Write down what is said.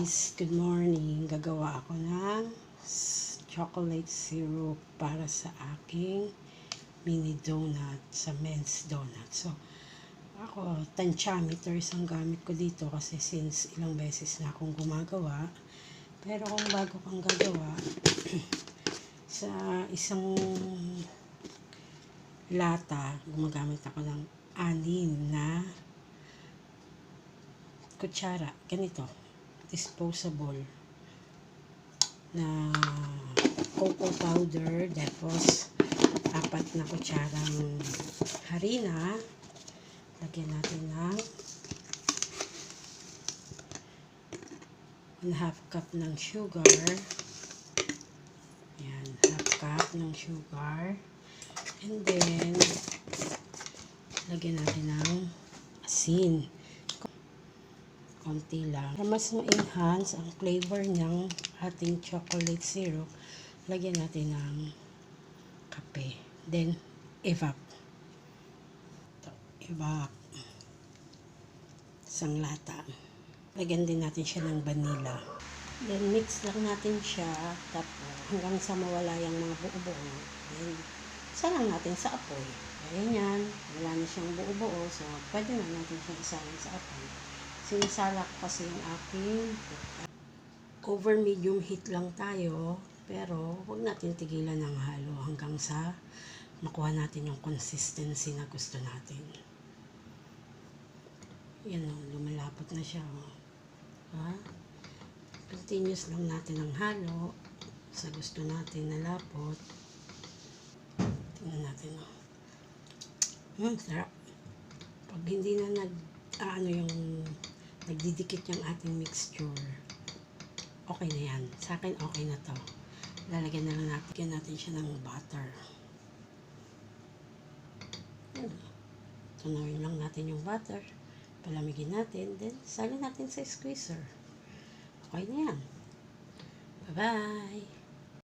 guys, good morning. Gagawa ako ng chocolate syrup para sa aking mini donut sa men's donut. So, ako, tensiometers ang gamit ko dito kasi since ilang beses na akong gumagawa. Pero kung bago kang gagawa, sa isang lata, gumagamit ako ng 6 na kutsara. Ganito. Disposable na cocoa powder, tapos 4 na kutsarang harina. Lagyan natin ng 1/2 cup ng sugar. Ayan, 1/2 cup ng sugar. And then lagyan natin ng asin. Konti lang. Para mas ma-enhance ang flavor ng ating chocolate syrup, lagyan natin ng kape. Then, evap. Evap. Isang lata. Lagyan din natin siya ng vanilla. Then, mix lang natin siya. Tapos, hanggang sa mawala yung mga buo-buo. Then, salang natin sa apoy. Ayan yan. Wala na siyang buo-buo. So, pwede na natin siyang isalang sa apoy. Sinisala ko kasi yung aking over medium heat lang tayo, pero huwag natin tigilan ng halo hanggang sa makuha natin yung consistency na gusto natin. Yan o, lumalapot na siya o. Ha? Continuous lang natin ang halo sa gusto natin na lapot. Tingnan natin o. Sarap. Pag hindi na nagdidikit yung ating mixture, okay na yan. Sa akin, okay na to. Lalagyan na lang natin siya ng butter. Tunawin lang natin yung butter. Palamigin natin. Then, salin natin sa squeezer. Okay na yan. Bye-bye!